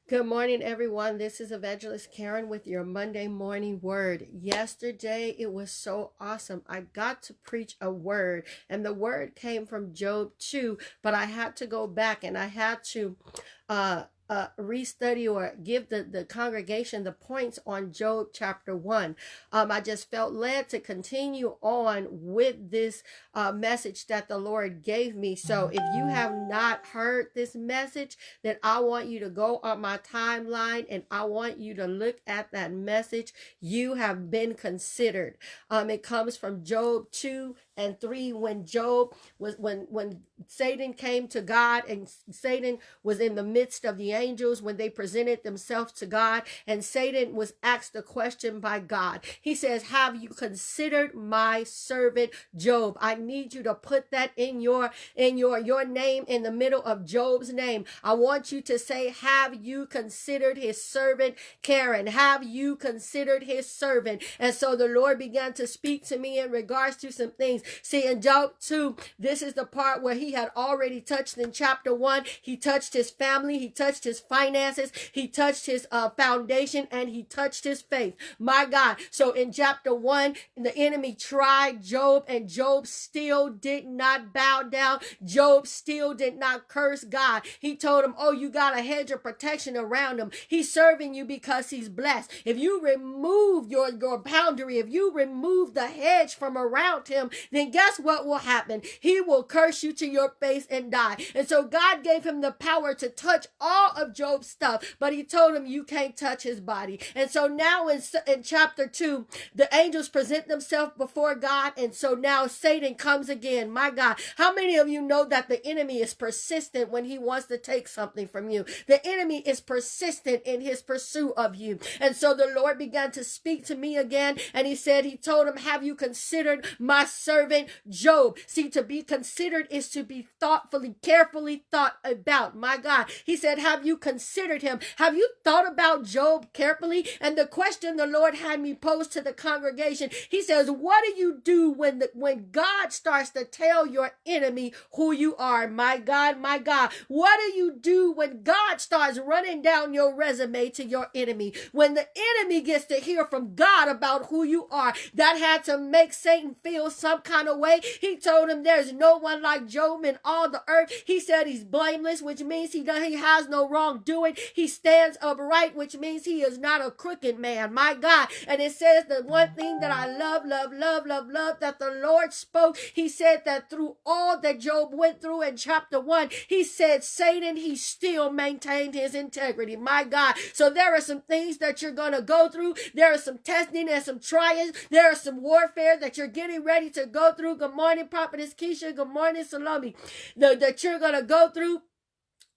Good morning, everyone. This is Evangelist Karen with your Monday morning word. Yesterday, it was so awesome. I got to preach a word, and the word came from Job 2, but I had to go back and I had to restudy or give the congregation the points on Job chapter 1. I just felt led to continue on with this message that the Lord gave me. So if you have not heard this message, then I want you to go on my timeline and I want you to look at that message. You have been considered. It comes from Job 2 and 3 when Job was when Satan came to God, and Satan was in the midst of the angels when they presented themselves to God, and Satan was asked a question by God. He says, have you considered my servant Job? I need you to put that in your name in the middle of Job's name. I want you to say, have you considered his servant Karen? Have you considered his servant? And so the Lord began to speak to me in regards to some things. See, in Job 2, this is the part where he had already touched in chapter 1. He touched his family, he touched his finances, he touched his foundation, and he touched his faith. My God. So in chapter 1, the enemy tried Job, and Job still did not bow down. Job still did not curse God. He told him, oh, you got a hedge of protection around him. He's serving you because he's blessed. If you remove your boundary, if you remove the hedge from around him, then guess what will happen? He will curse you to your face and die. And so God gave him the power to touch all of Job's stuff, but he told him you can't touch his body. And so now in chapter 2, the angels present themselves before God, and so now Satan comes again. My God, how many of you know that the enemy is persistent when he wants to take something from you? The enemy is persistent in his pursuit of you. And so the Lord began to speak to me again, and he told him, have you considered my servant Job? See, to be considered is to be thoughtfully, carefully thought about. My God, he said, have you considered him? Have you thought about Job carefully? And the question the Lord had me pose to the congregation, he says, what do you do when God starts to tell your enemy who you are? My God, my God, what do you do when God starts running down your resume to your enemy? When the enemy gets to hear from God about who you are, that had to make Satan feel some kind of way. He told him there's no one like Job in all the earth. He said he's blameless, which means he has no wrongdoing. He stands upright, which means he is not a crooked man. My God. And it says the one thing that I love that the Lord spoke. He said that through all that Job went through in chapter 1, he said, Satan, he still maintained his integrity. My God. So there are some things that you're going to go through. There are some testing and some trials. There are some warfare that you're getting ready to go through. Good morning, Prophetess Keisha. Good morning, Salome. That you're going to go through,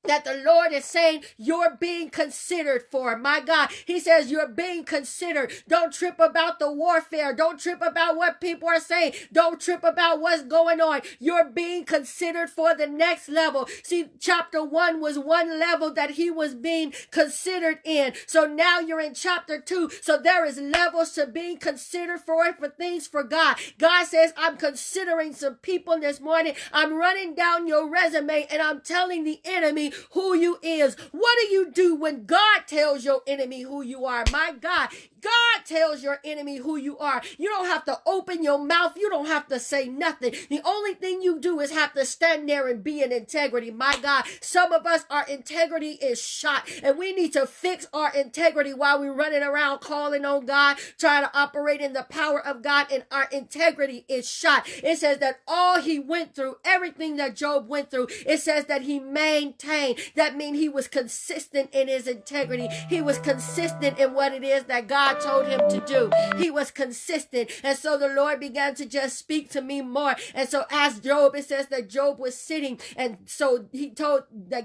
that the Lord is saying you're being considered for. My God, he says you're being considered. Don't trip about the warfare. Don't trip about what people are saying. Don't trip about what's going on. You're being considered for the next level. See, chapter 1 was one level that he was being considered in. So now you're in chapter 2. So there is levels to being considered for things for God. God says, I'm considering some people this morning. I'm running down your resume and I'm telling the enemy who you is. What do you do when God tells your enemy who you are? My God, God tells your enemy who you are. You don't have to open your mouth. You don't have to say nothing. The only thing you do is have to stand there and be in integrity. My God, some of us, our integrity is shot, and we need to fix our integrity while we're running around calling on God, trying to operate in the power of God, and our integrity is shot. It says that all he went through, everything that Job went through, it says that he maintained. That means he was consistent in his integrity. He was consistent in what it is that God told him to do. He was consistent. And so the Lord began to just speak to me more. And so as Job, it says that Job was sitting, and so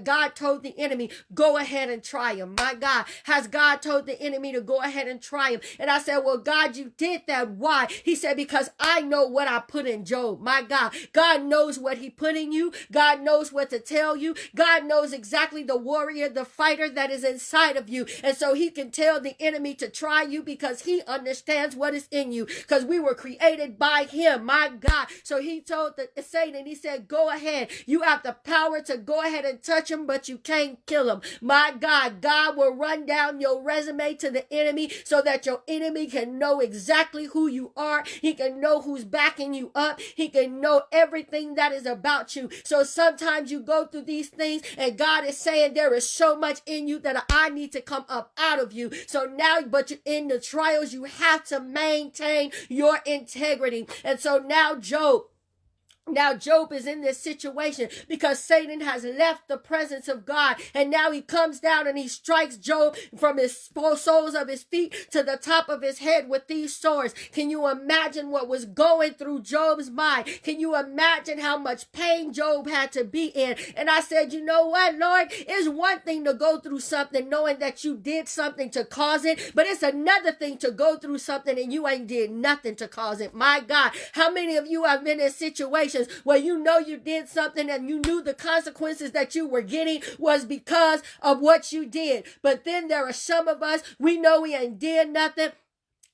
God told the enemy, go ahead and try him. My God, has God told the enemy to go ahead and try him? And I said, well, God, you did that. Why? He said, because I know what I put in Job. My God, God knows what he put in you. God knows what to tell you. God knows knows exactly the warrior, the fighter that is inside of you. And so he can tell the enemy to try you because he understands what is in you, because we were created by him, my God. So he told Satan, he said, go ahead. You have the power to go ahead and touch him, but you can't kill him. My God, God will run down your resume to the enemy so that your enemy can know exactly who you are. He can know who's backing you up. He can know everything that is about you. So sometimes you go through these things and God is saying there is so much in you that I need to come up out of you. So now, but in the trials, you have to maintain your integrity. And so now Job is in this situation because Satan has left the presence of God, and now he comes down and he strikes Job from his soles of his feet to the top of his head with these swords. Can you imagine what was going through Job's mind? Can you imagine how much pain Job had to be in? And I said, you know what, Lord, it's one thing to go through something knowing that you did something to cause it, but it's another thing to go through something and you ain't did nothing to cause it. My God, how many of you have been in situations where you know you did something and you knew the consequences that you were getting was because of what you did? But then there are some of us, we know we ain't did nothing.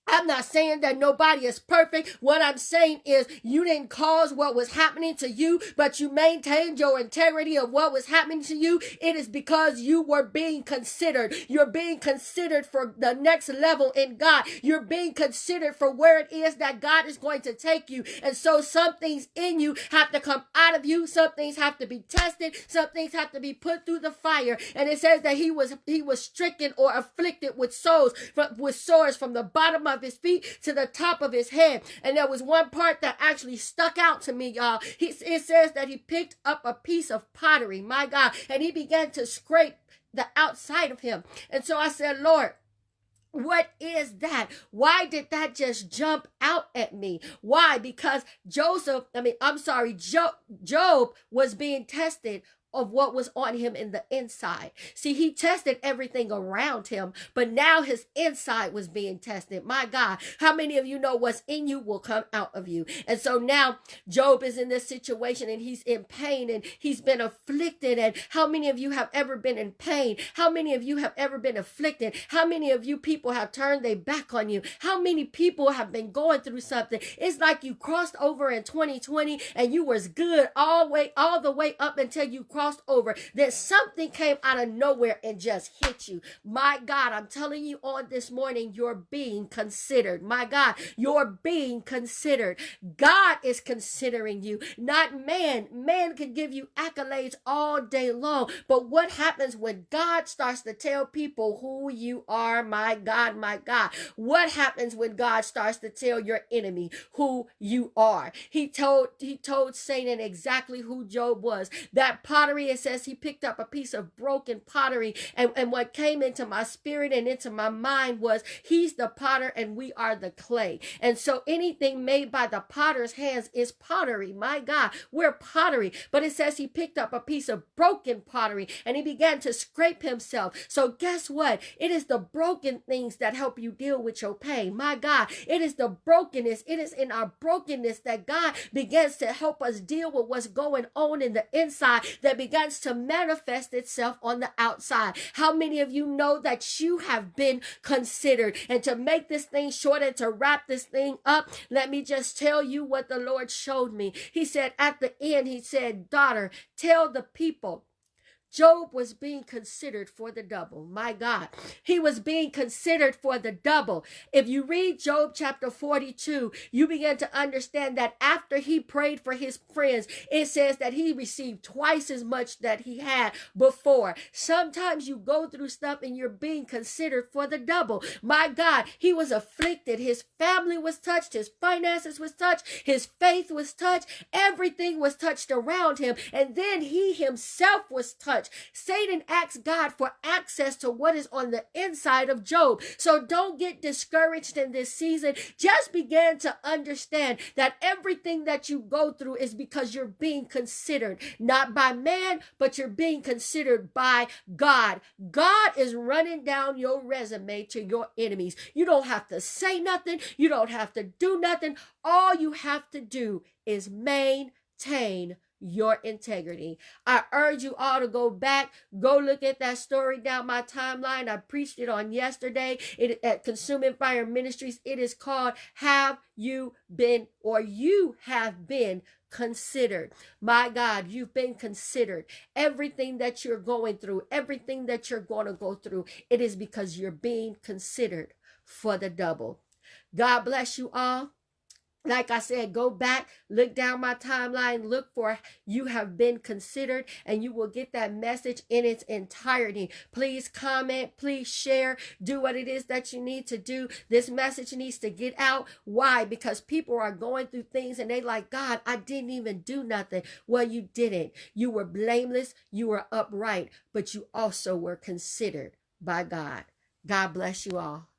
I'm not saying that nobody is perfect. What I'm saying is you didn't cause what was happening to you, but you maintained your integrity of what was happening to you. It is because you were being considered. You're being considered for the next level in God. You're being considered for where it is that God is going to take you. And so some things in you have to come out of you. Some things have to be tested. Some things have to be put through the fire. And it says that he was stricken or afflicted with swords from the bottom of his feet to the top of his head. And there was one part that actually stuck out to me, y'all. It says that he picked up a piece of pottery, my God, and he began to scrape the outside of him. And so I said, Lord, what is that? Why did that just jump out at me? Why? Because Job was being tested of what was on him in the inside. See, he tested everything around him, but now his inside was being tested. My God, how many of you know what's in you will come out of you? And so now Job is in this situation and he's in pain and he's been afflicted. And how many of you have ever been in pain? How many of you have ever been afflicted? How many of you people have turned their back on you? How many people have been going through something? It's like you crossed over in 2020 and you was good all the way up until you crossed over. Then something came out of nowhere and just hit you. My God, I'm telling you on this morning, you're being considered. My God, you're being considered. God is considering you, not man. Man can give you accolades all day long, but what happens when God starts to tell people who you are? My God, my God. What happens when God starts to tell your enemy who you are? He told Satan exactly who Job was. That pottery, it says he picked up a piece of broken pottery, and what came into my spirit and into my mind was he's the potter and we are the clay. And so anything made by the potter's hands is pottery. My God, we're pottery. But it says he picked up a piece of broken pottery and he began to scrape himself. So guess what? It is the broken things that help you deal with your pain. My God, it is the brokenness. It is in our brokenness that God begins to help us deal with what's going on in the inside that begins to manifest itself on the outside. How many of you know that you have been considered? And to make this thing short and to wrap this thing up, let me just tell you what the Lord showed me. He said at the end, he said, daughter, tell the people Job was being considered for the double. My God, he was being considered for the double. If you read Job chapter 42, you begin to understand that after he prayed for his friends, it says that he received twice as much that he had before. Sometimes you go through stuff and you're being considered for the double. My God, he was afflicted. His family was touched. His finances was touched. His faith was touched. Everything was touched around him. And then he himself was touched. Satan asked God for access to what is on the inside of Job. So don't get discouraged in this season. Just begin to understand that everything that you go through is because you're being considered, not by man, but you're being considered by God. God is running down your resume to your enemies. You don't have to say nothing. You don't have to do nothing. All you have to do is maintain your integrity. I urge you all to go back, go look at that story down my timeline. I preached it on yesterday at Consuming Fire Ministries. It is called Have You Been, or You Have Been Considered. My God, you've been considered. Everything that you're going through, everything that you're going to go through, it is because you're being considered for the double. God bless you all. Like I said, go back, look down my timeline, look for You Have Been Considered, and you will get that message in its entirety. Please comment, please share, do what it is that you need to do. This message needs to get out. Why? Because people are going through things and they like, God, I didn't even do nothing. Well, you didn't. You were blameless, you were upright, but you also were considered by God. God bless you all.